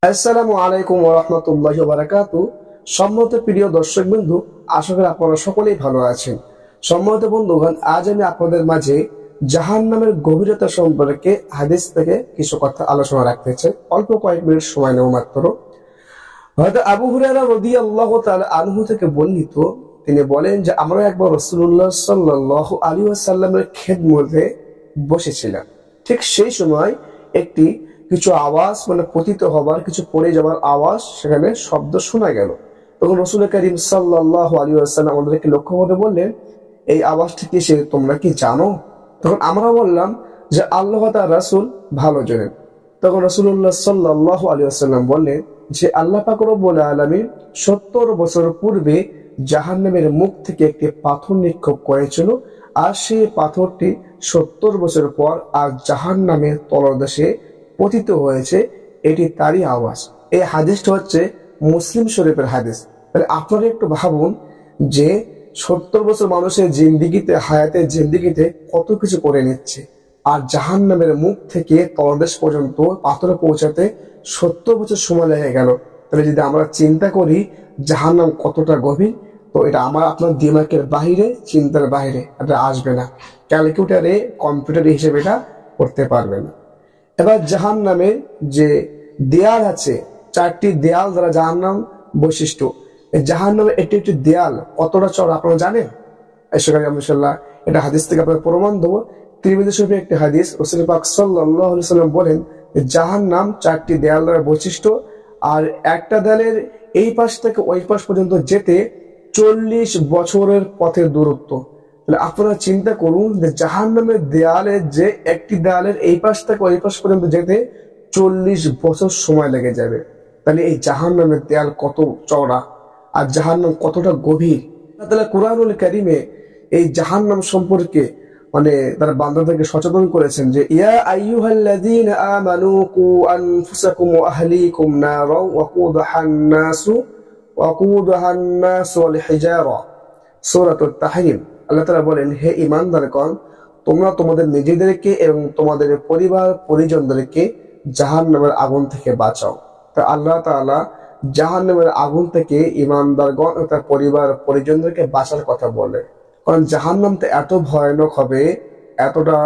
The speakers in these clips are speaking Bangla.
আসসালামু আলাইকুম ওয়া রাহমাতুল্লাহি ওয়া বারাকাতুহু। সম্মানিত প্রিয় দর্শকবৃন্দ, আশা করি আপনারা সকলেই ভালো আছেন। সম্মানিত বন্ধুগণ, আজ আমি আপনাদের মাঝে জাহান্নামের গভীরতা সম্পর্কে হাদিস থেকে কিছু কথা আলোচনা রাখতে চাই। অল্প কয়েক মিনিট সময় নেব মাত্র। হযরত আবু হুরায়রা রাদিয়াল্লাহু তাআলা আনহু থেকে বর্ণিত, তিনি বলেন যে আমরা একবার রাসূলুল্লাহ সাল্লাল্লাহু আলাইহি ওয়াসাল্লামের খেদমতে বসেছিলাম। ঠিক সেই সময় একটি কিছু আওয়াজ, পতিত হবার, কিছু পড়ে যাওয়ার আওয়াজ, সেখানে শব্দ শোনা গেল। তখন রাসূল করিম সাল্লাল্লাহু আলাইহি ওয়াসাল্লাম আমাদেরকে লক্ষ্য করে বললেন, এই আওয়াজটি কিসের, তোমরা কি জানো? তখন আমরা বললাম যে আল্লাহ তাআলা রাসূল ভালো জানেন। তখন রাসূলুল্লাহ সাল্লাল্লাহু আলাইহি ওয়াসাল্লাম বললেন যে আল্লাহ পাক রব্বুল আলামিন 70 বছর পূর্বে জাহান্নামের মুখ থেকে একটি পাথর নিক্ষেপ করেছিল, আর সেই পাথরটি 70 বছর পর আর জাহান্নামের তলদেশে পতিত হয়েছে। এটি তারই আওয়াজ। এই হাদিসটা হচ্ছে মুসলিম শরীফের হাদিস। তাহলে আপনারা একটু ভাবুন যে 70 বছর মানুষের জিন্দিগিতে, হায়াতের জিন্দিগিতে কত কিছু করে নিচ্ছে, আর জাহান্নামের মুখ থেকে তলদেশ পর্যন্ত পাথরে পৌঁছাতে 70 বছর সময় লেগে গেল। তাহলে যদি আমরা চিন্তা করি জাহান্নাম কতটা গভীর, তো এটা আমার আপনার দিমাগের বাহিরে, চিন্তার বাহিরে, এটা আসবে না। ক্যালকুলেটারে, কম্পিউটার হিসেবে এটা করতে পারবে না। এবার জাহান্নামের যে দেয়াল আছে, 4টি দেয়াল দ্বারা জাহান্নাম বৈশিষ্ট্য। জাহান্নামের একটি একটি দেয়াল কতটা চওড়া আপনারা জানেন? ইনশাআল্লাহ এটা হাদিস থেকে আপনাদের প্রমাণ দেবো। তিরমিজি শরীফের একটি হাদিস, রাসূল পাক সাল্লাল্লাহু আলাইহি ওয়াসাল্লাম বলেন জাহান্নাম 4টি দেয়াল দ্বারা বৈশিষ্ট্য, আর একটা দেয়ালের এই পাশ থেকে ওই পাশ পর্যন্ত যেতে 40 বছরের পথের দূরত্ব। তাহলে আপনারা চিন্তা করুন যে জাহান্নামের দেয়ালের যে একটি দেয়ালের এই পাশ থেকে ওই পাশ পর্যন্ত যেতে 40 বছর সময় লেগে যাবে। তাহলে এই জাহান্নামের দেয়াল কত চওড়া আর জাহান্নাম কতটা গভীর। তাহলে কুরআনুল কারীমে এই জাহান্নাম সম্পর্কে তারা বান্দাদেরকে সচেতন করেছেন যে ইয়া আইয়ুহাল্লাযীনা আমানু কু আনফুসাকুম ওয়া আহলিকুম নারা ওয়াকুদুহান নাস ওয়াল হিজারা, সূরাতুত তাহরিম। আল্লাহ তাআলা বলেন, হে ঈমানদারগণ, তোমরা তোমাদের নিজেদেরকে এবং তোমাদের পরিবার পরিজনদেরকে জাহান্নামের আগুন থেকে বাঁচাও। তা আল্লাহ তাআলা জাহান্নামের আগুন থেকে ঈমানদারগণ ও তার পরিবার পরিজনদেরকে বাঁচার কথা বলে। কারণ জাহান্নাম তো এত ভয়ানক হবে, এতটা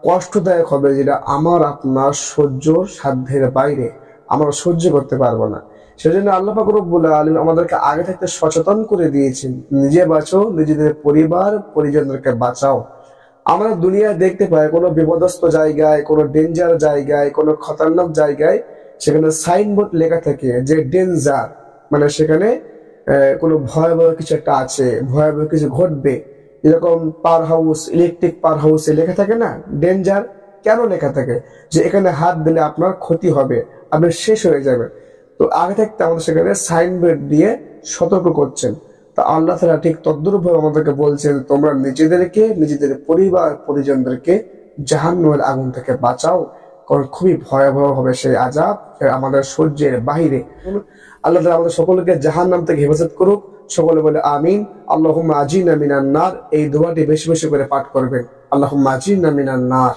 কষ্টদায়ক হবে, যেটা আমার আপনার সহ্য সাধ্যের বাইরে, আমরা সহ্য করতে পারবো না। সেজন্য আল্লাহ পাক রব্বুল আলামিন আমাদেরকে আগে থাকতে সচেতন করে দিয়েছেন, নিজে বাঁচো, নিজেদের পরিবার পরিজনদেরকে বাঁচাও। আমরা দুনিয়ায় দেখতে পাই কোনো বিপদস্ত জায়গায়, কোনো ডেঞ্জার জায়গায়, কোনো খতরনাক জায়গায় সেখানে সাইনবোর্ড লেখা থাকে যে ডেঞ্জার, সেখানে কোনো ভয়াবহ কিছু একটা আছে, ভয়াবহ কিছু ঘটবে। এরকম পাওয়ার হাউস, ইলেকট্রিক পাওয়ার হাউসে লেখা থাকে না ডেঞ্জার। কেন লেখা থাকে? যে এখানে হাত দিলে আপনার ক্ষতি হবে, আপনি শেষ হয়ে যাবেন। তো আগে থাকতে আমাদের সেখানে সাইনবোর্ড দিয়ে সতর্ক করছেন। তা আল্লাহ তাআলা ঠিক তদ্রূপভাবে আমাদেরকে বলছেন, তোমরা নিজেদেরকে, নিজেদের পরিবার পরিজনদেরকে জাহান্নামের আগুন থেকে বাঁচাও, কারণ খুবই ভয়াবহ হবে সেই আযাব, আমাদের সহ্যের বাহিরে। আল্লাহ তাআলা আমাদের সকলকে জাহান্নাম থেকে হেফাজত করুক। সকলে বলে আমিন। আল্লাহুম্মা আজিনা মিনান নার। এই দোয়াটি বেশি বেশি করে পাঠ করবেন। আল্লাহুম্মা আজিনা মিনান নার।